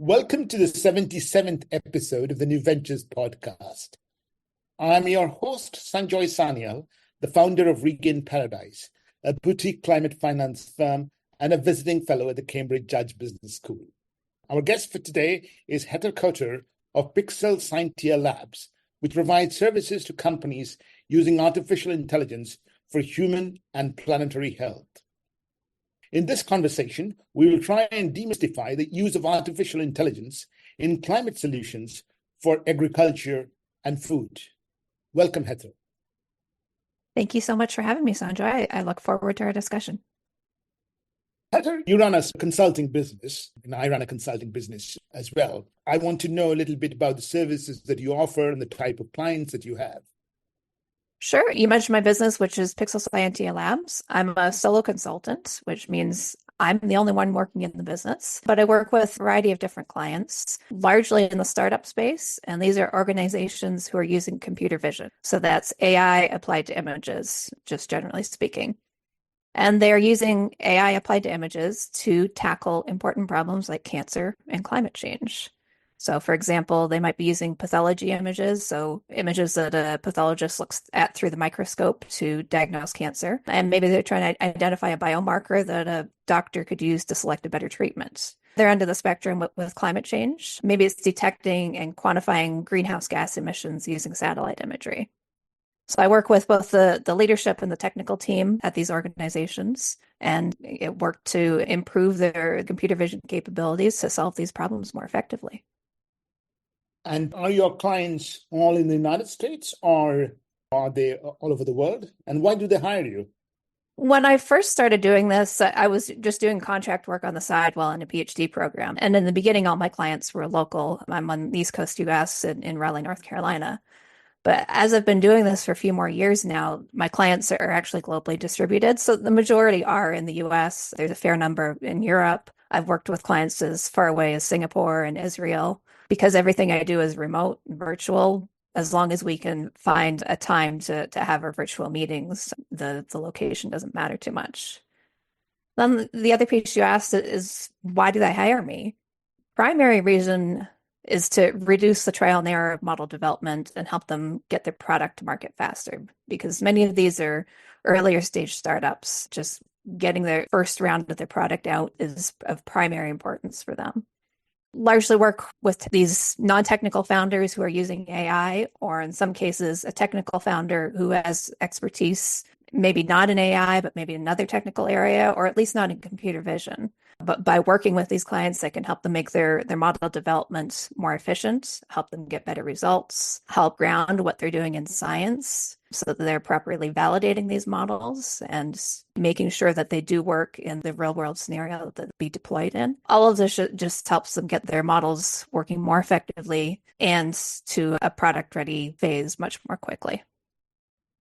Welcome to the 77th episode of the New Ventures podcast. I'm your host, Sanjoy Sanyal, the founder of Regain Paradise, a boutique climate finance firm and a visiting fellow at the Cambridge Judge Business School. Our guest for today is Helen Couture of Pixel Sanyal Labs, which provides services to companies using artificial intelligence for human and planetary health. In this conversation, we will try and demystify the use of artificial intelligence in climate solutions for agriculture and food. Welcome, Heather. Thank you so much for having me, Sanjoy. I look forward to our discussion. Heather, you run a consulting business, and I run a consulting business as well. I want to know a little bit about the services that you offer and the type of clients that you have. Sure. You mentioned my business, which is Pixel Sanyal Labs. I'm a solo consultant, which means I'm the only one working in the business, but I work with a variety of different clients, largely in the startup space. And these are organizations who are using computer vision. So that's AI applied to images, just generally speaking. And they're using AI applied to images to tackle important problems like cancer and climate change. So, for example, they might be using pathology images, so images that a pathologist looks at through the microscope to diagnose cancer. And maybe they're trying to identify a biomarker that a doctor could use to select a better treatment. They're under the spectrum with climate change. Maybe it's detecting and quantifying greenhouse gas emissions using satellite imagery. So I work with both the leadership and the technical team at these organizations, and it work to improve their computer vision capabilities to solve these problems more effectively. And are your clients all in the United States or are they all over the world? And why do they hire you? When I first started doing this, I was just doing contract work on the side while in a PhD program. And in the beginning, all my clients were local. I'm on the East Coast US in Raleigh, North Carolina. But as I've been doing this for a few more years now, my clients are actually globally distributed. So the majority are in the US. There's a fair number in Europe. I've worked with clients as far away as Singapore and Israel. Because everything I do is remote and virtual, as long as we can find a time to have our virtual meetings, the location doesn't matter too much. Then the other piece you asked is, why do they hire me? Primary reason is to reduce the trial and error of model development and help them get their product to market faster. Because many of these are earlier stage startups. Just getting their first round of their product out is of primary importance for them. Largely work with these non-technical founders who are using AI, or in some cases, a technical founder who has expertise, maybe not in AI, but maybe another technical area, or at least not in computer vision. But by working with these clients, I can help them make their model development more efficient, help them get better results, help ground what they're doing in science so that they're properly validating these models and making sure that they do work in the real world scenario that they'll be deployed in. All of this just helps them get their models working more effectively and to a product ready phase much more quickly.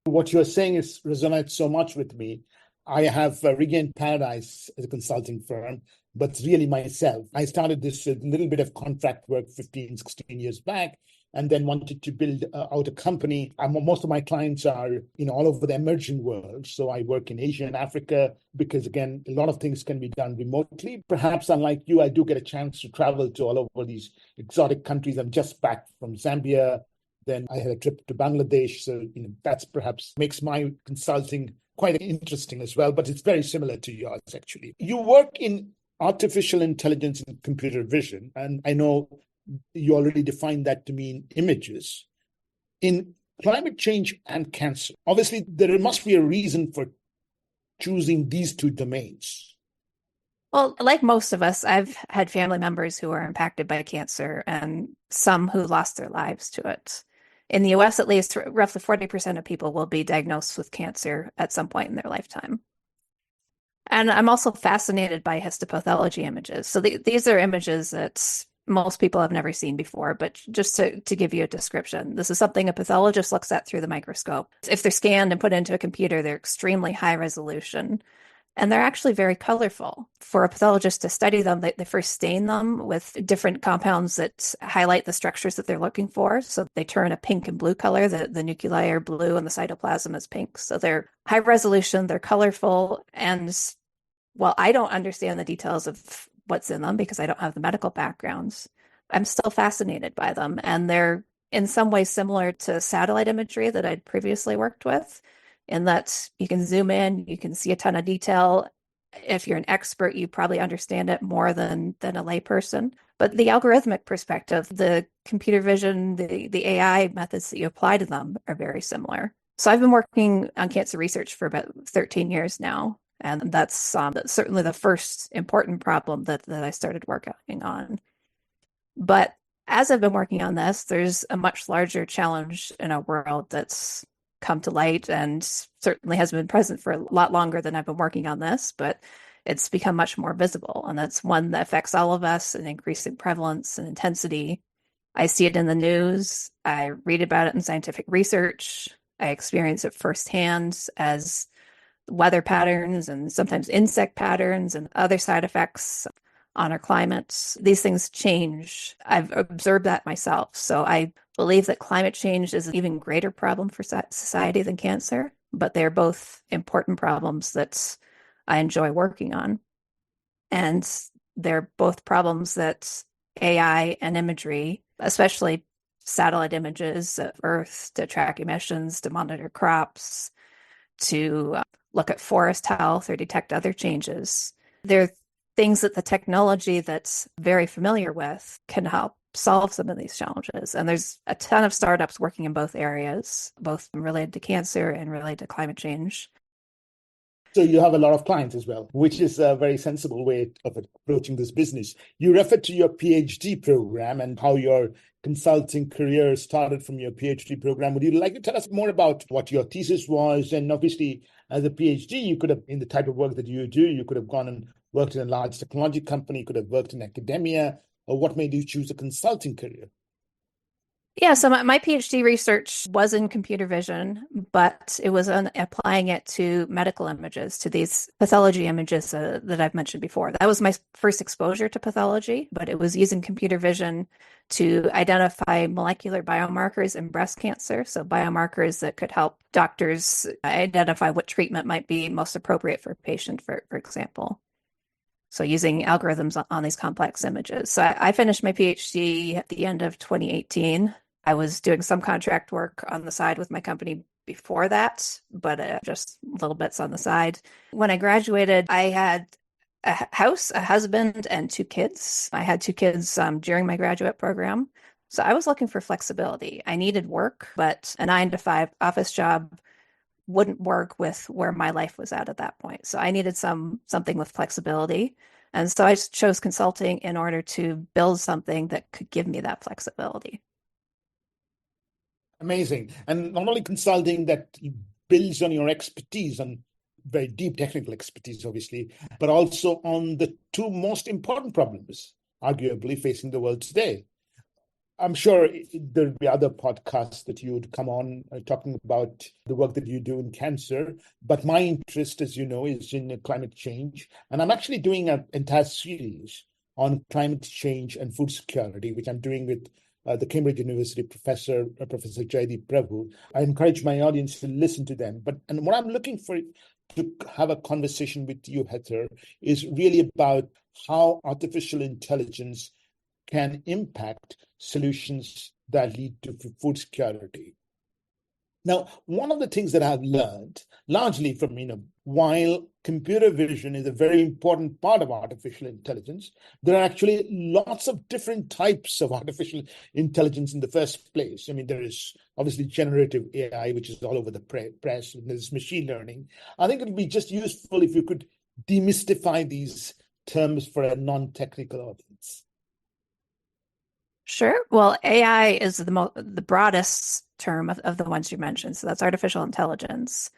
What you're saying resonates so much with me. I have Regained Paradise as a consulting firm, but really myself. I started this little bit of contract work 15, 16 years back, and then wanted to build out a company. Most of my clients are all over the emerging world. So I work in Asia and Africa because, again, a lot of things can be done remotely. Perhaps unlike you, I do get a chance to travel to all over these exotic countries. I'm just back from Zambia. Then I had a trip to Bangladesh. So that's perhaps makes my consulting quite interesting as well, but it's very similar to yours, actually. You work in artificial intelligence and computer vision, and I know you already defined that to mean images. In climate change and cancer, obviously, there must be a reason for choosing these two domains. Well, like most of us, I've had family members who are impacted by cancer and some who lost their lives to it. In the US, at least, roughly 40% of people will be diagnosed with cancer at some point in their lifetime. And I'm also fascinated by histopathology images. So these are images that most people have never seen before, but just to give you a description, this is something a pathologist looks at through the microscope. If they're scanned and put into a computer, they're extremely high resolution. And they're actually very colorful. For a pathologist to study them, they first stain them with different compounds that highlight the structures that they're looking for. So they turn a pink and blue color. The nuclei are blue and the cytoplasm is pink. So they're high resolution, they're colorful. And while I don't understand the details of what's in them because I don't have the medical backgrounds, I'm still fascinated by them. And they're in some ways similar to satellite imagery that I'd previously worked with, in that you can zoom in, you can see a ton of detail. If you're an expert, you probably understand it more than a layperson. But the algorithmic perspective, the computer vision, the AI methods that you apply to them are very similar. So I've been working on cancer research for about 13 years now. And that's certainly the first important problem that I started working on. But as I've been working on this, there's a much larger challenge in our world that's come to light and certainly has been present for a lot longer than I've been working on this, but it's become much more visible. And that's one that affects all of us in increasing prevalence and intensity. I see it in the news. I read about it in scientific research. I experience it firsthand as weather patterns and sometimes insect patterns and other side effects on our climate. These things change. I've observed that myself. So I believe that climate change is an even greater problem for society than cancer, but they're both important problems that I enjoy working on. And they're both problems that AI and imagery, especially satellite images of Earth to track emissions, to monitor crops, to look at forest health or detect other changes. They're things that the technology that's very familiar with can help solve some of these challenges. And there's a ton of startups working in both areas, both related to cancer and related to climate change. So you have a lot of clients as well, which is a very sensible way of approaching this business. You referred to your PhD program and how your consulting career started from your PhD program. Would you like to tell us more about what your thesis was? And obviously, as a PhD, you could have, in the type of work that you do, you could have gone and worked in a large technology company, you could have worked in academia, or what made you choose a consulting career? Yeah, so my PhD research was in computer vision, but it was on applying it to medical images, to these pathology images that I've mentioned before. That was my first exposure to pathology, but it was using computer vision to identify molecular biomarkers in breast cancer. So biomarkers that could help doctors identify what treatment might be most appropriate for a patient, for example. So using algorithms on these complex images. So I finished my PhD at the end of 2018. I was doing some contract work on the side with my company before that, but just little bits on the side. When I graduated, I had a house, a husband, and two kids. I had two kids during my graduate program. So I was looking for flexibility. I needed work, but a 9-to-5 office job wouldn't work with where my life was at that point. So I needed something with flexibility. And so I chose consulting in order to build something that could give me that flexibility. Amazing. And not only consulting that builds on your expertise, on very deep technical expertise, obviously, but also on the two most important problems, arguably, facing the world today. I'm sure there'll be other podcasts that you would come on talking about the work that you do in cancer. But my interest, as you know, is in climate change. And I'm actually doing an entire series on climate change and food security, which I'm doing with the Cambridge University professor, Professor Jaideep Prabhu. I encourage my audience to listen to them. And what I'm looking for to have a conversation with you, Heather, is really about how artificial intelligence can impact solutions that lead to food security. Now, one of the things that I've learned, largely from, while computer vision is a very important part of artificial intelligence, there are actually lots of different types of artificial intelligence in the first place. I mean, there is obviously generative AI, which is all over the press, and there's machine learning. I think it would be just useful if you could demystify these terms for a non-technical audience. Sure. Well, AI is the broadest term of the ones you mentioned. So that's artificial intelligence.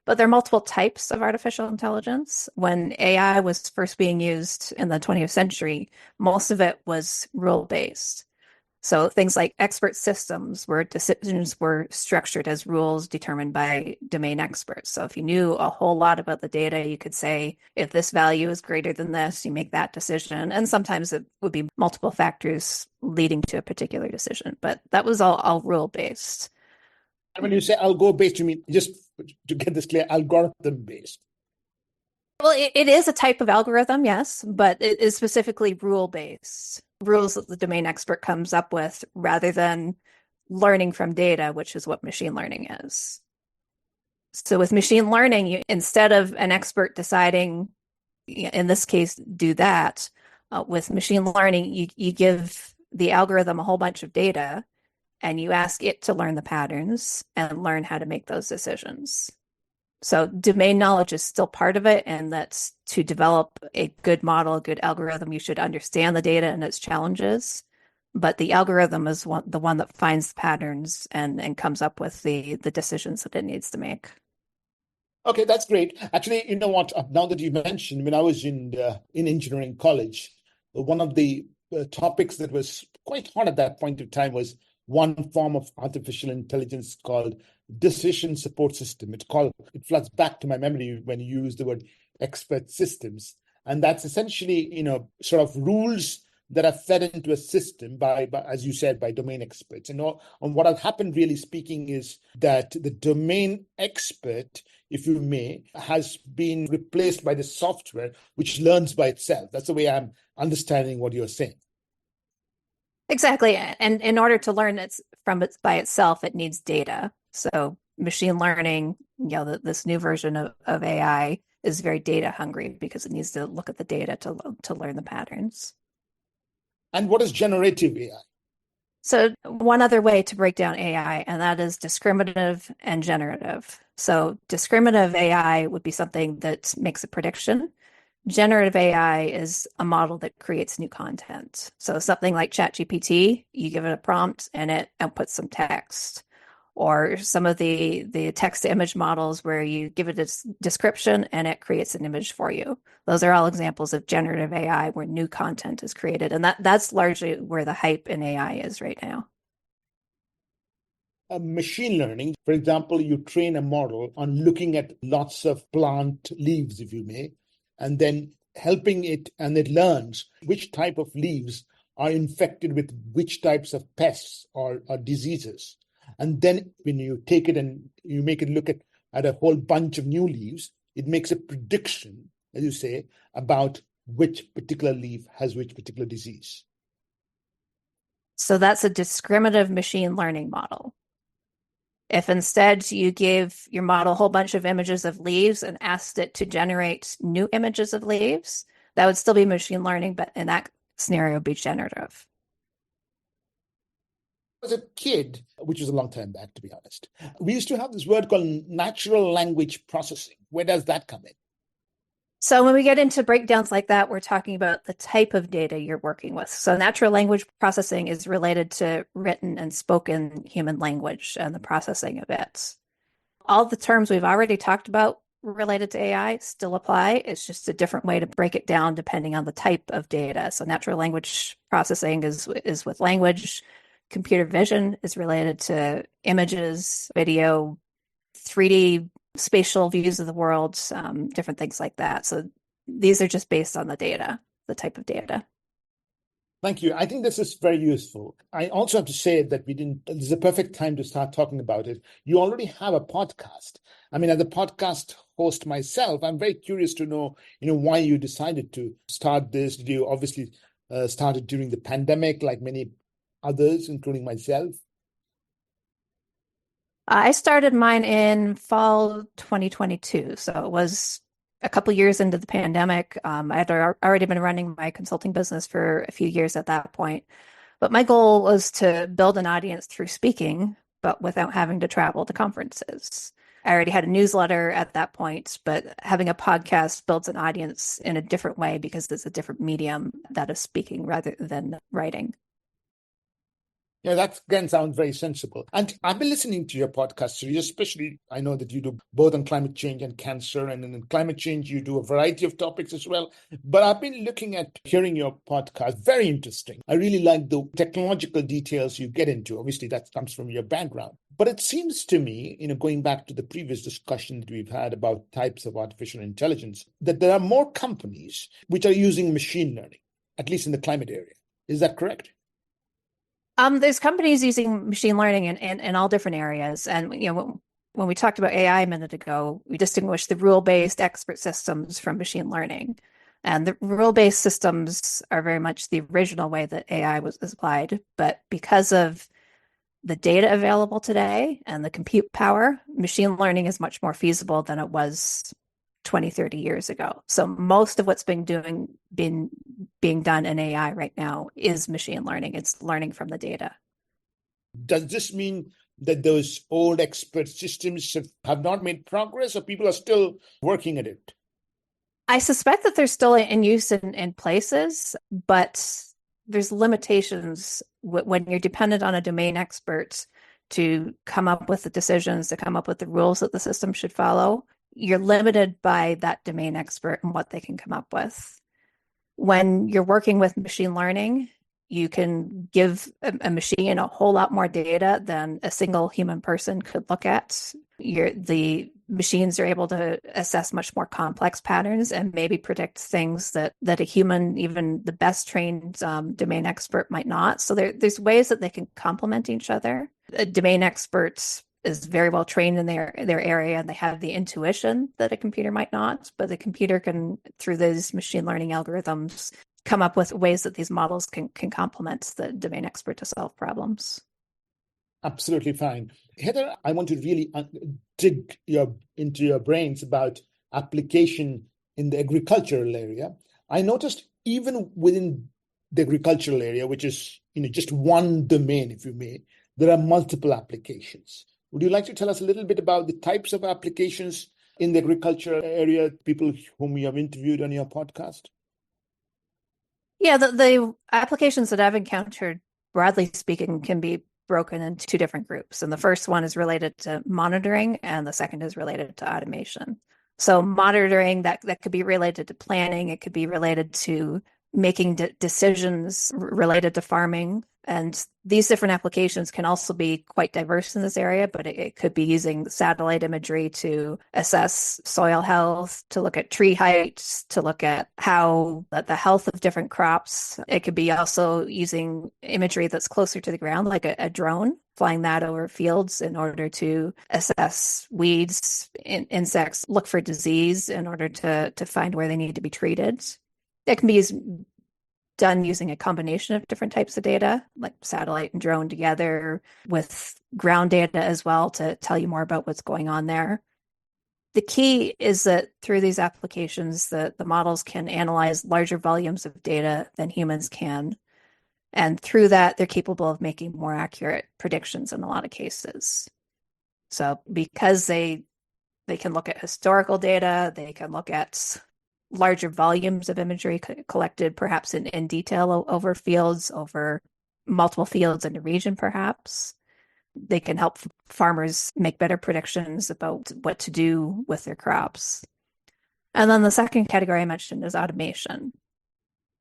But there are multiple types of artificial intelligence. When AI was first being used in the 20th century, most of it was rule-based. So things like expert systems, where decisions were structured as rules determined by domain experts. So if you knew a whole lot about the data, you could say, if this value is greater than this, you make that decision. And sometimes it would be multiple factors leading to a particular decision, but that was all rule-based. And when you say algo-based, you mean, just to get this clear, algorithm-based? Well, it is a type of algorithm, yes, but it is specifically rule-based. Rules that the domain expert comes up with rather than learning from data, which is what machine learning is. So with machine learning, instead of an expert deciding, in this case, do that, with machine learning, you give the algorithm a whole bunch of data and you ask it to learn the patterns and learn how to make those decisions. So domain knowledge is still part of it, and that's to develop a good model, a good algorithm, you should understand the data and its challenges. But the algorithm is the one that finds the patterns and comes up with the decisions that it needs to make. Okay, that's great. Actually, you know what? Now that you mentioned, when I was in engineering college, one of the topics that was quite hot at that point of time was one form of artificial intelligence called decision support system. It floods back to my memory when you use the word expert systems, and that's essentially sort of rules that are fed into a system by as you said, by domain experts. And what has happened, really speaking, is that the domain expert, if you may, has been replaced by the software which learns by itself. That's the way I'm understanding what you're saying. Exactly. And in order to learn by itself, it needs data. So machine learning, this new version of AI is very data hungry because it needs to look at the data to learn the patterns. And what is generative AI? So one other way to break down AI, and that is discriminative and generative. So discriminative AI would be something that makes a prediction. Generative AI is a model that creates new content. So something like ChatGPT, you give it a prompt and it outputs some text. Or some of the text to image models where you give it a description and it creates an image for you. Those are all examples of generative AI where new content is created. And that's largely where the hype in AI is right now. Machine learning, for example, you train a model on looking at lots of plant leaves, if you may, and then helping it, and it learns which type of leaves are infected with which types of pests or diseases. And then when you take it and you make it look at a whole bunch of new leaves, it makes a prediction, as you say, about which particular leaf has which particular disease. So that's a discriminative machine learning model. If instead you gave your model a whole bunch of images of leaves and asked it to generate new images of leaves, that would still be machine learning, but in that scenario, be generative. As a kid, which was a long time back, to be honest, we used to have this word called natural language processing. Where does that come in? So when we get into breakdowns like that, we're talking about the type of data you're working with. So natural language processing is related to written and spoken human language and the processing of it. All the terms we've already talked about related to AI still apply. It's just a different way to break it down depending on the type of data. So natural language processing is with language. Computer vision is related to images, video, 3D spatial views of the world, different things like that. So these are just based on the data, the type of data. Thank you. I think this is very useful. I also have to say that this is a perfect time to start talking about it. You already have a podcast. I mean, as a podcast host myself, I'm very curious to know, why you decided to start this. Did you obviously started during the pandemic, like many others, including myself? I started mine in fall 2022. So it was a couple years into the pandemic. I had already been running my consulting business for a few years at that point. But my goal was to build an audience through speaking, but without having to travel to conferences. I already had a newsletter at that point, but having a podcast builds an audience in a different way because it's a different medium that is speaking rather than writing. Yeah, that again sounds very sensible. And I've been listening to your podcast series, especially I know that you do both on climate change and cancer, and in climate change you do a variety of topics as well. But I've been looking at hearing your podcast, very interesting. I really like the technological details you get into. Obviously, that comes from your background. But it seems to me, going back to the previous discussion that we've had about types of artificial intelligence, that there are more companies which are using machine learning, at least in the climate area. Is that correct? There's companies using machine learning in all different areas. And, When we talked about AI a minute ago, we distinguished the rule-based expert systems from machine learning. And the rule-based systems are very much the original way that AI was applied. But because of the data available today and the compute power, machine learning is much more feasible than it was 20, 30 years ago. So most of what's being done in AI right now is machine learning. It's learning from the data. Does this mean that those old expert systems have not made progress, or people are still working at it? I suspect that they're still in use in places, but there's limitations when you're dependent on a domain expert to come up with the decisions, to come up with the rules that the system should follow. You're limited by that domain expert and what they can come up with. When you're working with machine learning, you can give a machine a whole lot more data than a single human person could look at. The machines are able to assess much more complex patterns and maybe predict things that a human, even the best trained domain expert, might not. So there's ways that they can complement each other. A domain expert is very well trained in their area, and they have the intuition that a computer might not, but the computer can, through these machine learning algorithms, come up with ways that these models can complement the domain expert to solve problems. Absolutely fine. Heather, I want to really dig into your brains about application in the agricultural area. I noticed even within the agricultural area, which is just one domain, if you may, there are multiple applications. Would you like to tell us a little bit about the types of applications in the agricultural area, people whom you have interviewed on your podcast? Yeah, the applications that I've encountered, broadly speaking, can be broken into two different groups. And the first one is related to monitoring, and the second is related to automation. So monitoring, that could be related to planning, it could be related to making decisions related to farming. And these different applications can also be quite diverse in this area, but it could be using satellite imagery to assess soil health, to look at tree heights, to look at how the health of different crops. It could be also using imagery that's closer to the ground, like a drone, flying that over fields in order to assess weeds, insects, look for disease in order to find where they need to be treated. It can be done using a combination of different types of data, like satellite and drone together, with ground data as well to tell you more about what's going on there. The key is that through these applications, the models can analyze larger volumes of data than humans can. And through that, they're capable of making more accurate predictions in a lot of cases. So because they can look at historical data, they can look at larger volumes of imagery collected perhaps in detail over fields, over multiple fields in a region perhaps. They can help farmers make better predictions about what to do with their crops. And then the second category I mentioned is automation.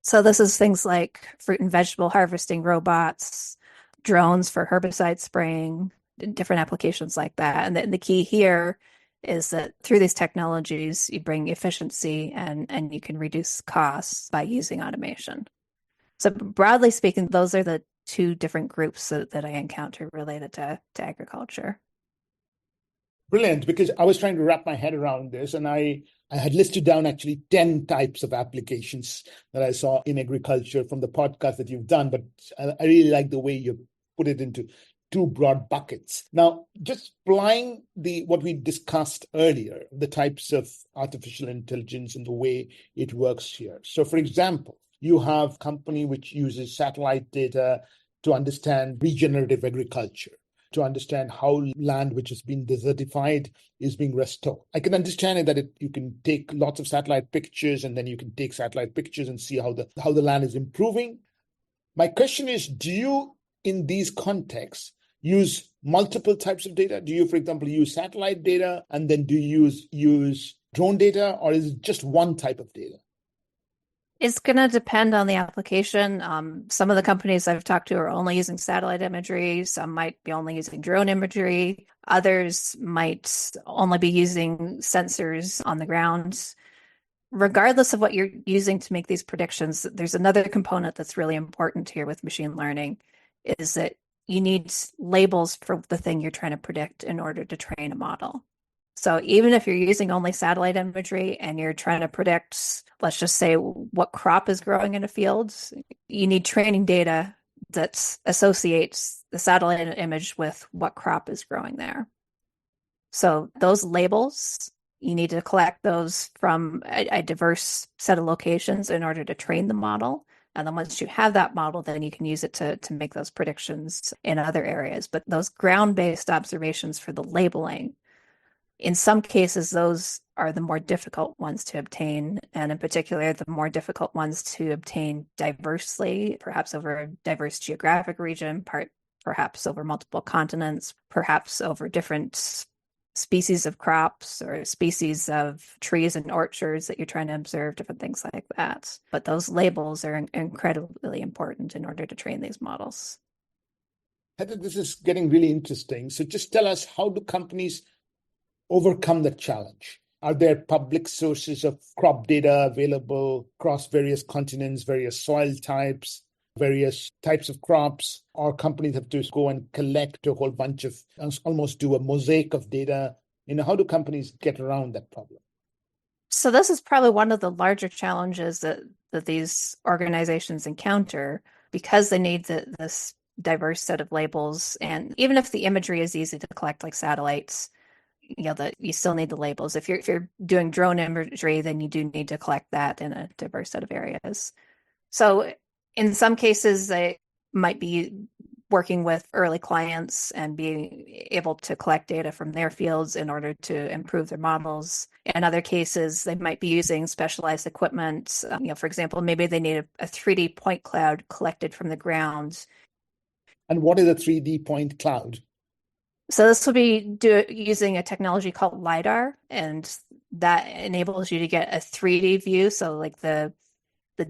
So this is things like fruit and vegetable harvesting robots, drones for herbicide spraying, different applications like that. And the key here is that through these technologies, you bring efficiency and you can reduce costs by using automation. So broadly speaking, those are the two different groups that I encounter related to agriculture. Brilliant, because I was trying to wrap my head around this, and I had listed down actually 10 types of applications that I saw in agriculture from the podcast that you've done, but I really like the way you put it into two broad buckets. Now, just applying what we discussed earlier, the types of artificial intelligence and the way it works here. So, for example, you have a company which uses satellite data to understand regenerative agriculture, to understand how land which has been desertified is being restored. I can understand it that you can take lots of satellite pictures, and then you can take satellite pictures and see how the land is improving. My question is, do you, in these contexts, use multiple types of data? Do you, for example, use satellite data, and then do you use drone data, or is it just one type of data? It's going to depend on the application. Some of the companies I've talked to are only using satellite imagery. Some might be only using drone imagery. Others might only be using sensors on the ground. Regardless of what you're using to make these predictions, there's another component that's really important here with machine learning, is that you need labels for the thing you're trying to predict in order to train a model. So even if you're using only satellite imagery and you're trying to predict, let's just say, what crop is growing in a field, you need training data that associates the satellite image with what crop is growing there. So those labels, you need to collect those from a diverse set of locations in order to train the model. And then once you have that model, then you can use it to make those predictions in other areas. But those ground-based observations for the labeling, in some cases, those are the more difficult ones to obtain, and in particular, the more difficult ones to obtain diversely, perhaps over a diverse geographic region, perhaps over multiple continents, perhaps over different species of crops or species of trees and orchards that you're trying to observe, different things like that. But those labels are incredibly important in order to train these models. Heather, this is getting really interesting. So just tell us, how do companies overcome the challenge? Are there public sources of crop data available across various continents, various soil types, various types of crops? Or companies have to go and collect a whole bunch of, almost do a mosaic of data? How do companies get around that problem? So this is probably one of the larger challenges that these organizations encounter, because they need this diverse set of labels. And even if the imagery is easy to collect, like satellites, that you still need the labels. If you're doing drone imagery, then you do need to collect that in a diverse set of areas. So in some cases, they might be working with early clients and being able to collect data from their fields in order to improve their models. In other cases, they might be using specialized equipment. For example, maybe they need a 3D point cloud collected from the ground. And what is a 3D point cloud? So this will be using a technology called LiDAR, and that enables you to get a 3D view. So like the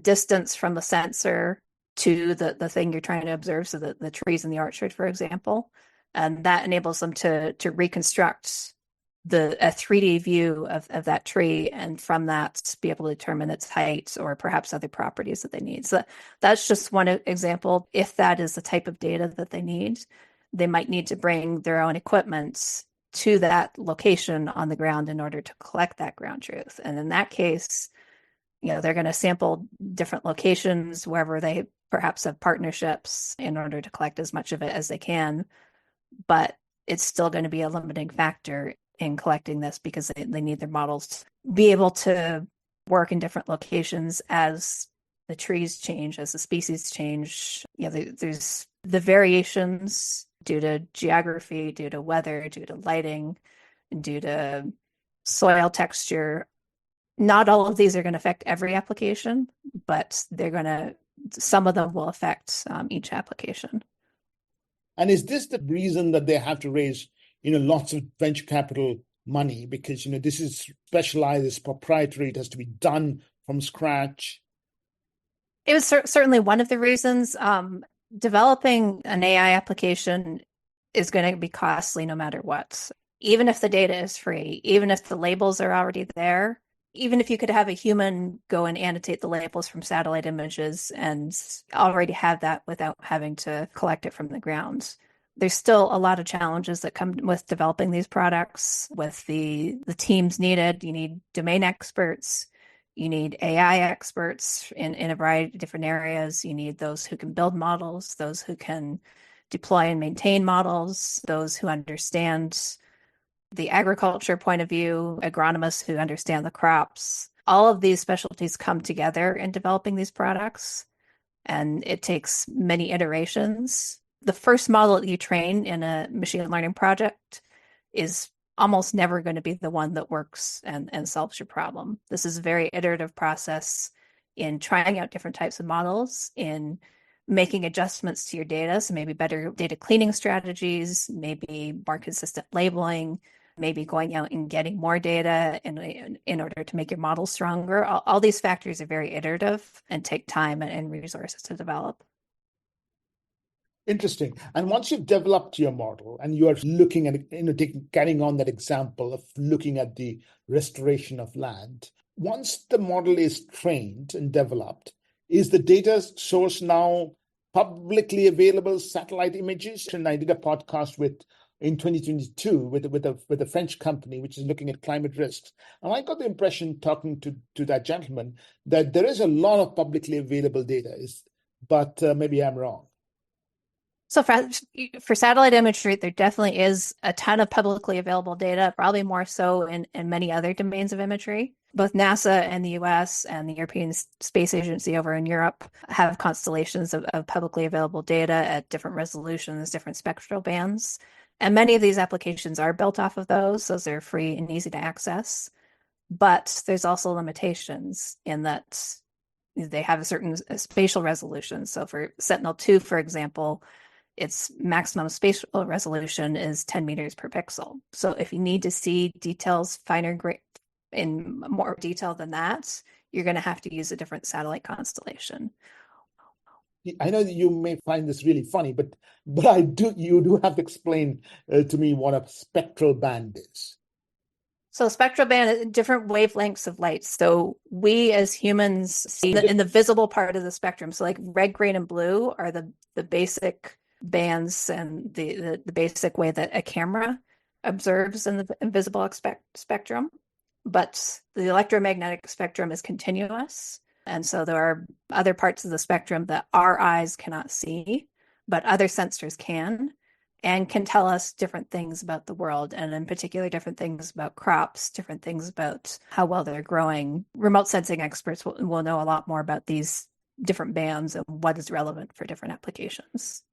distance from the sensor to the thing you're trying to observe, so the trees in the orchard, for example. And that enables them to reconstruct a 3D view of that tree, and from that be able to determine its height or perhaps other properties that they need. So that's just one example. If that is the type of data that they need, they might need to bring their own equipment to that location on the ground in order to collect that ground truth. And in that case, they're going to sample different locations wherever they perhaps have partnerships in order to collect as much of it as they can. But it's still going to be a limiting factor in collecting this, because they need their models to be able to work in different locations as the trees change, as the species change. There's the variations due to geography, due to weather, due to lighting, due to soil texture. Not all of these are going to affect every application, but some of them will affect each application. And is this the reason that they have to raise, lots of venture capital money? Because, this is specialized, it's proprietary, it has to be done from scratch. It was certainly one of the reasons. Developing an AI application is going to be costly no matter what. Even if the data is free, even if the labels are already there, even if you could have a human go and annotate the labels from satellite images and already have that without having to collect it from the ground, there's still a lot of challenges that come with developing these products, with the teams needed. You need domain experts. You need AI experts in a variety of different areas. You need those who can build models, those who can deploy and maintain models, those who understand the agriculture point of view, agronomists who understand the crops. All of these specialties come together in developing these products, and it takes many iterations. The first model that you train in a machine learning project is almost never going to be the one that works and solves your problem. This is a very iterative process in trying out different types of models, in making adjustments to your data. So maybe better data cleaning strategies, maybe more consistent labeling, maybe going out and getting more data in order to make your model stronger. All these factors are very iterative and take time and resources to develop. Interesting. And once you've developed your model and you are looking at, carrying on that example of looking at the restoration of land, once the model is trained and developed, is the data source now publicly available satellite images. And I did a podcast in 2022 with a French company which is looking at climate risks. And I got the impression, talking to that gentleman, that there is a lot of publicly available data, but maybe I'm wrong. So for satellite imagery, there definitely is a ton of publicly available data, probably more so in many other domains of imagery. Both NASA and the US and the European Space Agency over in Europe have constellations of publicly available data at different resolutions, different spectral bands. And many of these applications are built off of those. Those are free and easy to access. But there's also limitations in that they have a certain spatial resolution. So for Sentinel-2, for example, its maximum spatial resolution is 10 meters per pixel. So if you need to see details in more detail than that, you're going to have to use a different satellite constellation. I know that you may find this really funny, but you do have to explain to me what a spectral band is. So spectral band is different wavelengths of light. So we as humans see in the visible part of the spectrum. So like red, green, and blue are the basic bands and the basic way that a camera observes in the invisible spectrum. But the electromagnetic spectrum is continuous. And so there are other parts of the spectrum that our eyes cannot see, but other sensors can, and can tell us different things about the world, and in particular, different things about crops, different things about how well they're growing. Remote sensing experts will know a lot more about these different bands and what is relevant for different applications.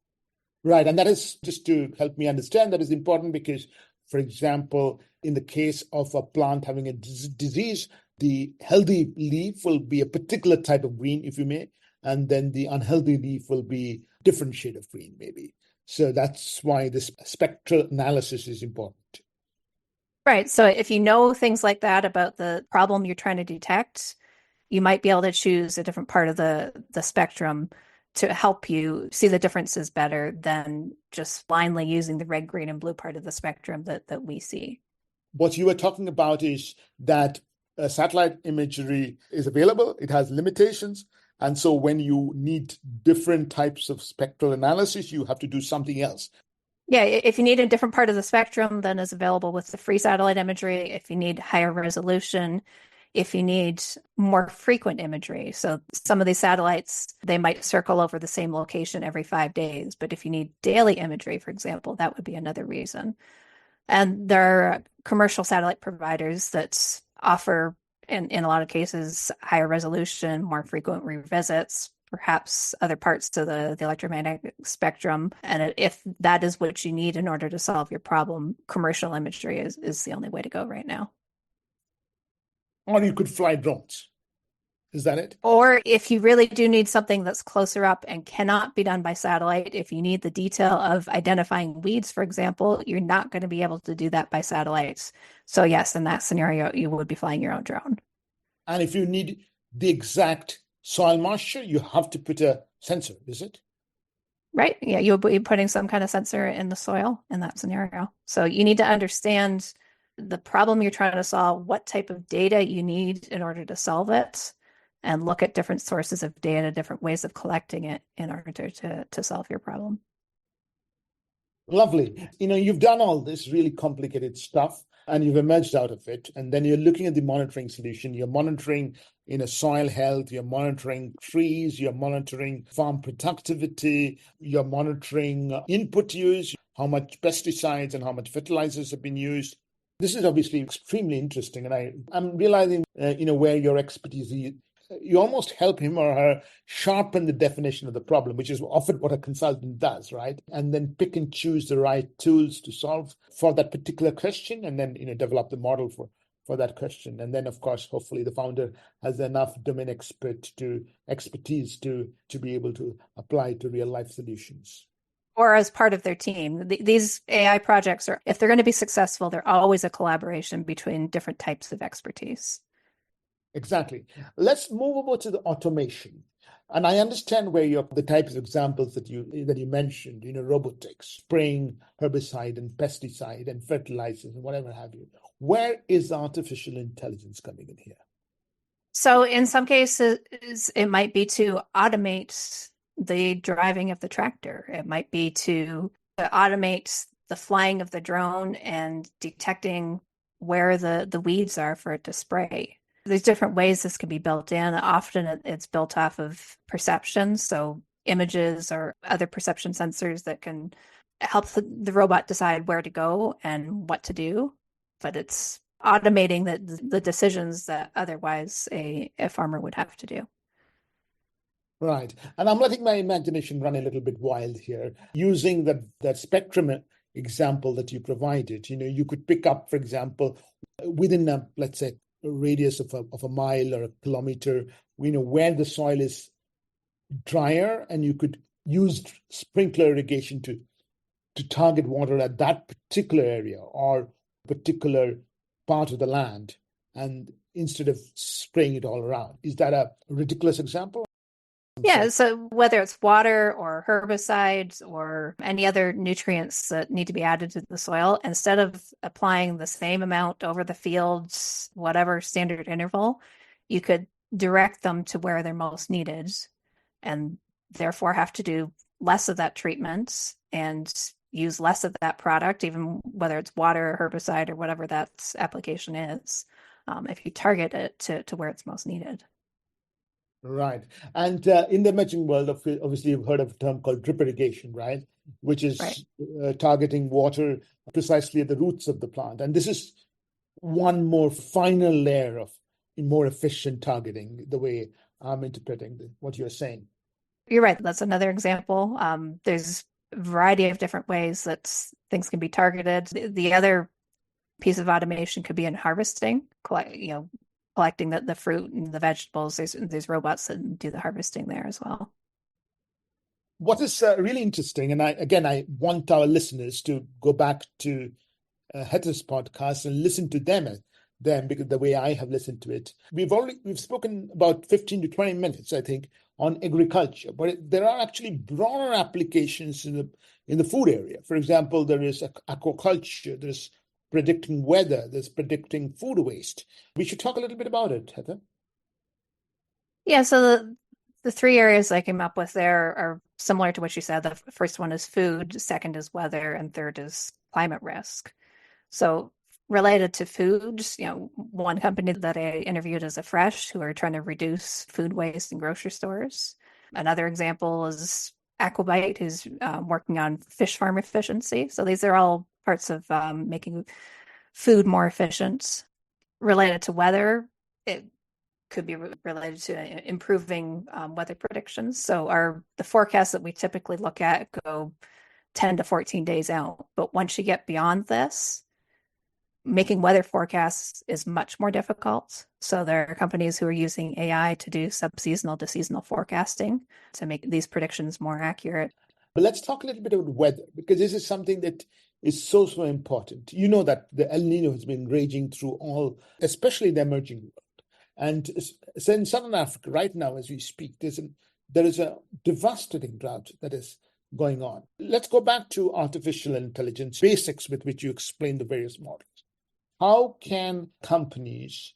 Right. And that is, just to help me understand, that is important because, for example, in the case of a plant having a disease, the healthy leaf will be a particular type of green, if you may, and then the unhealthy leaf will be a different shade of green, maybe. So that's why this spectral analysis is important. Right. So if you know things like that about the problem you're trying to detect, you might be able to choose a different part of the spectrum to help you see the differences better than just blindly using the red, green, and blue part of the spectrum that we see. What you were talking about is that satellite imagery is available. It has limitations. And so when you need different types of spectral analysis, you have to do something else. Yeah, if you need a different part of the spectrum than is available with the free satellite imagery, if you need higher resolution, if you need more frequent imagery. So some of these satellites, they might circle over the same location every 5 days. But if you need daily imagery, for example, that would be another reason. And there are commercial satellite providers that offer, in a lot of cases, higher resolution, more frequent revisits, perhaps other parts of the electromagnetic spectrum. And if that is what you need in order to solve your problem, commercial imagery is the only way to go right now. Or you could fly drones. Is that it? Or if you really do need something that's closer up and cannot be done by satellite, if you need the detail of identifying weeds, for example, you're not going to be able to do that by satellites. So yes, in that scenario, you would be flying your own drone. And if you need the exact soil moisture, you have to put a sensor, is it? Right. Yeah, you'll be putting some kind of sensor in the soil in that scenario. So you need to understand the problem you're trying to solve, what type of data you need in order to solve it, and look at different sources of data, different ways of collecting it in order to solve your problem. Lovely. You've done all this really complicated stuff and you've emerged out of it. And then you're looking at the monitoring solution. You're monitoring soil health, you're monitoring trees, you're monitoring farm productivity, you're monitoring input use, how much pesticides and how much fertilizers have been used. This is obviously extremely interesting. And I'm realizing, where your expertise is. You almost help him or her sharpen the definition of the problem, which is often what a consultant does, right? And then pick and choose the right tools to solve for that particular question, and then develop the model for that question. And then, of course, hopefully the founder has enough domain expertise to be able to apply to real life solutions. Or as part of their team. These AI projects if they're going to be successful, they're always a collaboration between different types of expertise. Exactly. Let's move over to the automation. And I understand where the types of examples that you mentioned, robotics, spraying herbicide and pesticide and fertilizers and whatever have you. Where is artificial intelligence coming in here? So in some cases, it might be to automate the driving of the tractor. It might be to automate the flying of the drone and detecting where the weeds are for it to spray. There's different ways this can be built in. Often it's built off of perception, so images or other perception sensors that can help the robot decide where to go and what to do. But it's automating the decisions that otherwise a farmer would have to do. Right. And I'm letting my imagination run a little bit wild here. Using that spectrum example that you provided, you could pick up, for example, within let's say, a radius of a mile or a kilometer, where the soil is drier, and you could use sprinkler irrigation to target water at that particular area or particular part of the land, and instead of spraying it all around. Is that a ridiculous example? Yeah, so whether it's water or herbicides or any other nutrients that need to be added to the soil, instead of applying the same amount over the fields, whatever standard interval, you could direct them to where they're most needed and therefore have to do less of that treatment and use less of that product, even whether it's water or herbicide or whatever that application is, if you target it to where it's most needed. Right. And in the emerging world, obviously, you've heard of a term called drip irrigation, right? Which is targeting water precisely at the roots of the plant. And this is one more final layer of more efficient targeting, the way I'm interpreting what you're saying. You're right. That's another example. There's a variety of different ways that things can be targeted. The other piece of automation could be in harvesting, collecting the fruit and the vegetables. There's robots that do the harvesting there as well. What is really interesting, and I want our listeners to go back to Heather's podcast and listen to them because the way I have listened to it. We've spoken about 15 to 20 minutes, I think, on agriculture, but there are actually broader applications in the food area. For example, there is aquaculture, there's predicting weather, there's predicting food waste. We should talk a little bit about it, Heather. Yeah, so the three areas I came up with there are similar to what you said. The first one is food, second is weather, and third is climate risk. So related to food, one company that I interviewed is Fresh, who are trying to reduce food waste in grocery stores. Another example is Aquabite, who's working on fish farm efficiency. So these are all parts of making food more efficient. Related to weather, it could be related to improving weather predictions. So the forecasts that we typically look at go 10 to 14 days out. But once you get beyond this, making weather forecasts is much more difficult. So there are companies who are using AI to do subseasonal to seasonal forecasting to make these predictions more accurate. But let's talk a little bit about weather, because this is something that is so important. You know that the El Nino has been raging through especially the emerging world. And so in Southern Africa right now, as we speak, there is a devastating drought that is going on. Let's go back to artificial intelligence, basics with which you explain the various models. How can companies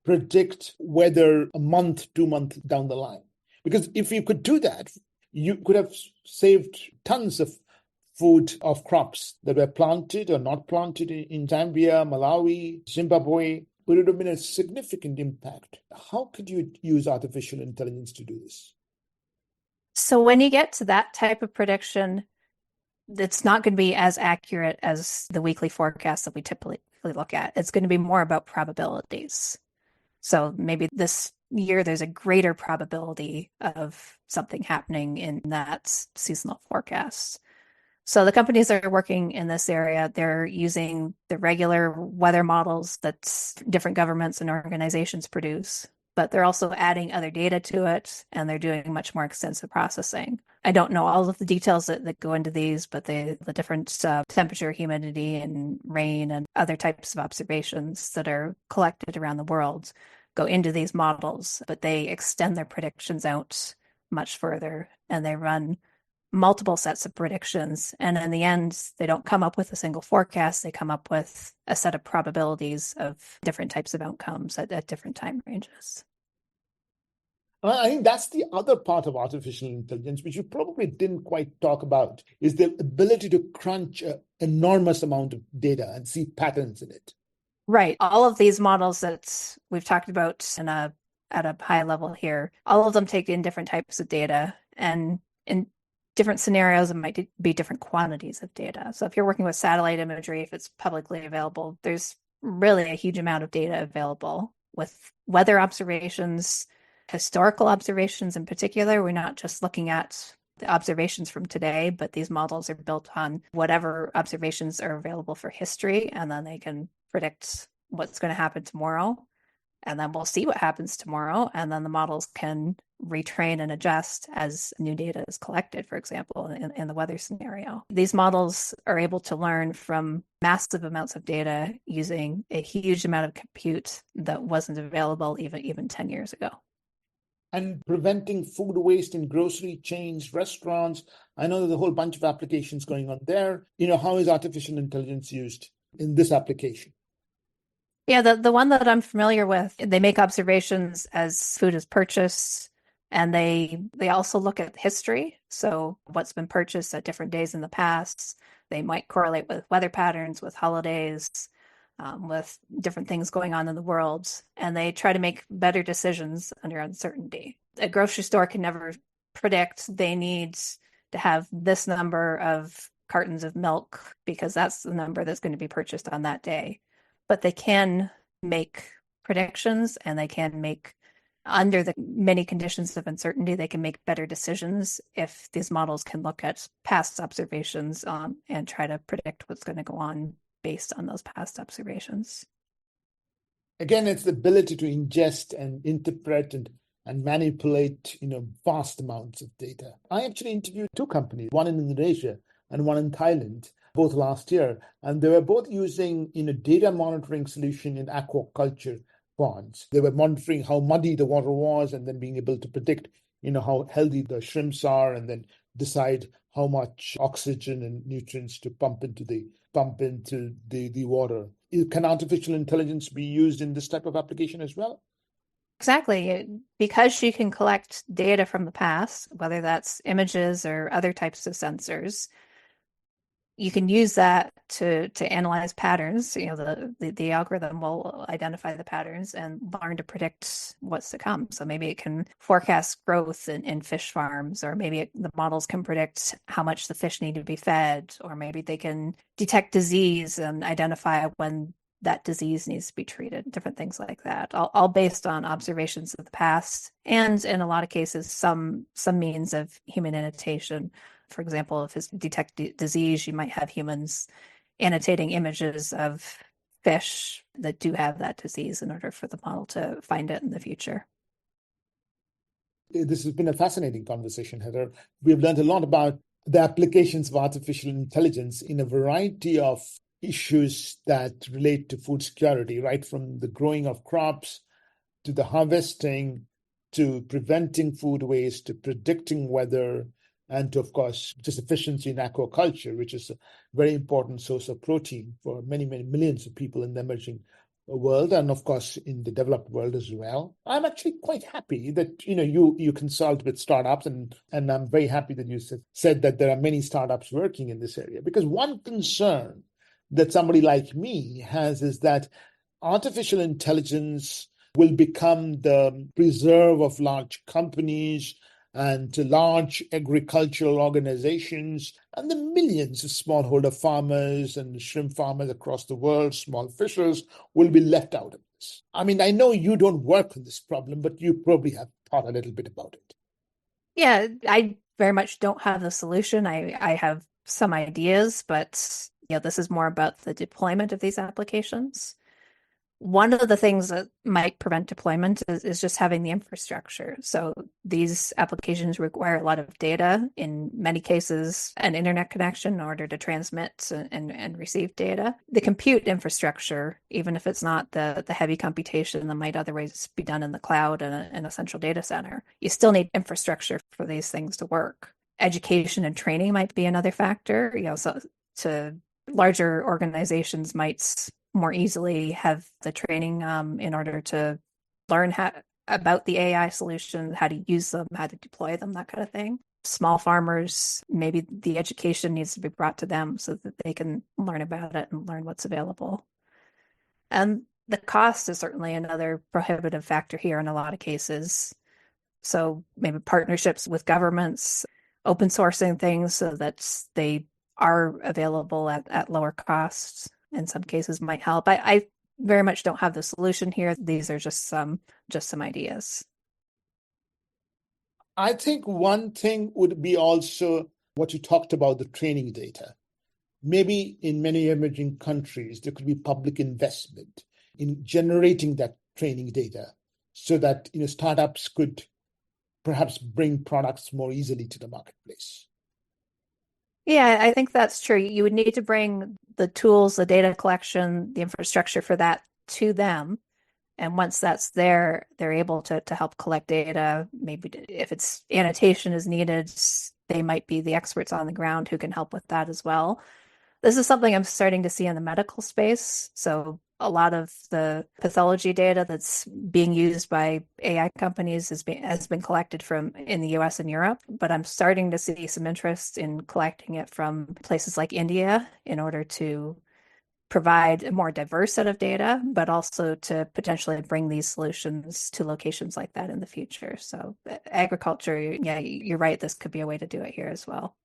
predict weather a month, 2 months down the line? Because if you could do that, you could have saved tons of food of crops that were planted or not planted in Zambia, Malawi, Zimbabwe. It would have been a significant impact. How could you use artificial intelligence to do this? So when you get to that type of prediction, it's not going to be as accurate as the weekly forecast that we typically look at. It's going to be more about probabilities. So maybe this year there's a greater probability of something happening in that seasonal forecast. So the companies that are working in this area, they're using the regular weather models that different governments and organizations produce, but they're also adding other data to it, and they're doing much more extensive processing. I don't know all of the details that go into these, but the different temperature, humidity, and rain and other types of observations that are collected around the world go into these models, but they extend their predictions out much further, and they run multiple sets of predictions. And in the end, they don't come up with a single forecast. They come up with a set of probabilities of different types of outcomes at different time ranges. I think that's the other part of artificial intelligence, which you probably didn't quite talk about, is the ability to crunch an enormous amount of data and see patterns in it. Right. All of these models that we've talked about at a high level here, all of them take in different types of data, and in different scenarios, it might be different quantities of data. So if you're working with satellite imagery, if it's publicly available, there's really a huge amount of data available with weather observations, historical observations in particular. We're not just looking at the observations from today, but these models are built on whatever observations are available for history, and then they can predict what's going to happen tomorrow. And then we'll see what happens tomorrow. And then the models can retrain and adjust as new data is collected, for example, in the weather scenario. These models are able to learn from massive amounts of data using a huge amount of compute that wasn't available even 10 years ago. And preventing food waste in grocery chains, restaurants. I know there's a whole bunch of applications going on there. How is artificial intelligence used in this application? Yeah, the one that I'm familiar with, they make observations as food is purchased, and they also look at history. So what's been purchased at different days in the past. They might correlate with weather patterns, with holidays, with different things going on in the world, and they try to make better decisions under uncertainty. A grocery store can never predict they need to have this number of cartons of milk because that's the number that's going to be purchased on that day. But they can make predictions, and they can make, under the many conditions of uncertainty, they can make better decisions if these models can look at past observations and try to predict what's going to go on based on those past observations. Again, it's the ability to ingest and interpret and manipulate, vast amounts of data. I actually interviewed two companies, one in Indonesia and one in Thailand, both last year, and they were both using, data monitoring solution in aquaculture ponds. They were monitoring how muddy the water was and then being able to predict, how healthy the shrimps are, and then decide how much oxygen and nutrients to pump into the water. Can artificial intelligence be used in this type of application as well? Exactly. Because she can collect data from the past, whether that's images or other types of sensors, you can use that to analyze patterns. The algorithm will identify the patterns and learn to predict what's to come. So maybe it can forecast growth in fish farms, or maybe the models can predict how much the fish need to be fed, or maybe they can detect disease and identify when that disease needs to be treated, different things like that, all based on observations of the past, and in a lot of cases, some means of human annotation. For example, if it's detect disease, you might have humans annotating images of fish that do have that disease in order for the model to find it in the future. This has been a fascinating conversation, Heather. We've learned a lot about the applications of artificial intelligence in a variety of issues that relate to food security, right from the growing of crops to the harvesting, to preventing food waste, to predicting weather, and to, of course, just efficiency in aquaculture, which is a very important source of protein for many, many millions of people in the emerging world, and of course in the developed world as well. I'm actually quite happy that you consult with startups, and I'm very happy that you said that there are many startups working in this area, because one concern that somebody like me has is that artificial intelligence will become the preserve of large companies and to large agricultural organizations, and the millions of smallholder farmers and shrimp farmers across the world, small fishers, will be left out of this. I mean, I know you don't work on this problem, but you probably have thought a little bit about it. Yeah, I very much don't have the solution. I have some ideas, but this is more about the deployment of these applications. One of the things that might prevent deployment is just having the infrastructure. So these applications require a lot of data, in many cases, an internet connection in order to transmit and receive data. The compute infrastructure, even if it's not the heavy computation that might otherwise be done in the cloud and in a central data center, you still need infrastructure for these things to work. Education and training might be another factor. So to larger organizations might more easily have the training in order to learn about the AI solution, how to use them, how to deploy them, that kind of thing. Small farmers, maybe the education needs to be brought to them so that they can learn about it and learn what's available. And the cost is certainly another prohibitive factor here in a lot of cases. So maybe partnerships with governments, open sourcing things so that they are available at lower costs in some cases might help. I very much don't have the solution here. These are just some ideas. I think one thing would be also what you talked about, the training data. Maybe in many emerging countries, there could be public investment in generating that training data so that startups could perhaps bring products more easily to the marketplace. Yeah, I think that's true. You would need to bring the tools, the data collection, the infrastructure for that to them. And once that's there, they're able to help collect data. Maybe if it's annotation is needed, they might be the experts on the ground who can help with that as well. This is something I'm starting to see in the medical space. So a lot of the pathology data that's being used by AI companies has been collected from in the US and Europe, but I'm starting to see some interest in collecting it from places like India in order to provide a more diverse set of data, but also to potentially bring these solutions to locations like that in the future. So agriculture, yeah, you're right. This could be a way to do it here as well.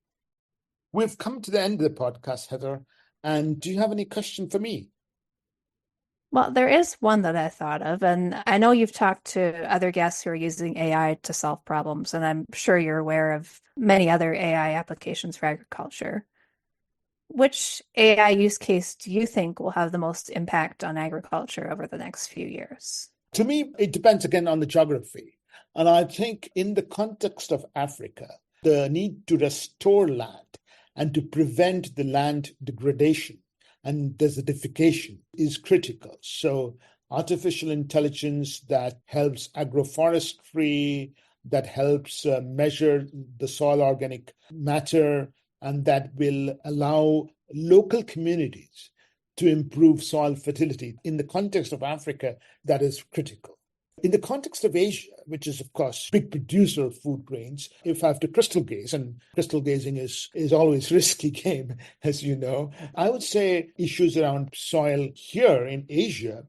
We've come to the end of the podcast, Heather. And do you have any question for me? Well, there is one that I thought of, and I know you've talked to other guests who are using AI to solve problems, and I'm sure you're aware of many other AI applications for agriculture. Which AI use case do you think will have the most impact on agriculture over the next few years? To me, it depends again on the geography. And I think in the context of Africa, the need to restore land and to prevent the land degradation and desertification is critical. So artificial intelligence that helps agroforestry, that helps measure the soil organic matter, and that will allow local communities to improve soil fertility. In the context of Africa, that is critical. In the context of Asia, which is, of course, a big producer of food grains, if I have to crystal gaze, and crystal gazing is always a risky game, as you know, I would say issues around soil here in Asia,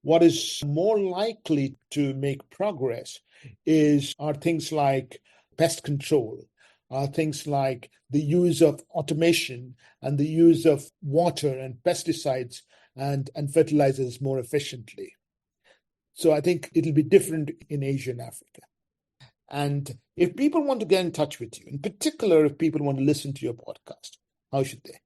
what is more likely to make progress are things like pest control, are things like the use of automation and the use of water and pesticides and fertilizers more efficiently. So I think it'll be different in Asia and Africa. And if people want to get in touch with you, in particular, if people want to listen to your podcast, how should they?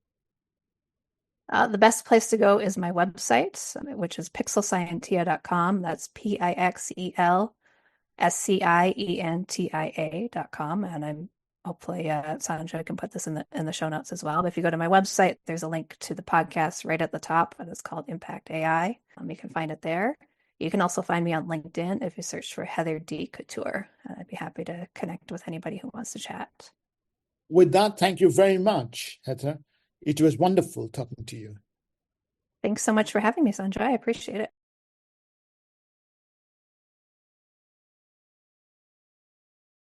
The best place to go is my website, which is pixelscientia.com. That's pixelscientia.com. And I'm hopefully Sanjoy can put this in the show notes as well. But if you go to my website, there's a link to the podcast right at the top, and it's called Impact AI. You can find it there. You can also find me on LinkedIn if you search for Heather D. Couture. I'd be happy to connect with anybody who wants to chat. With that, thank you very much, Heather. It was wonderful talking to you. Thanks so much for having me, Sanjoy. I appreciate it.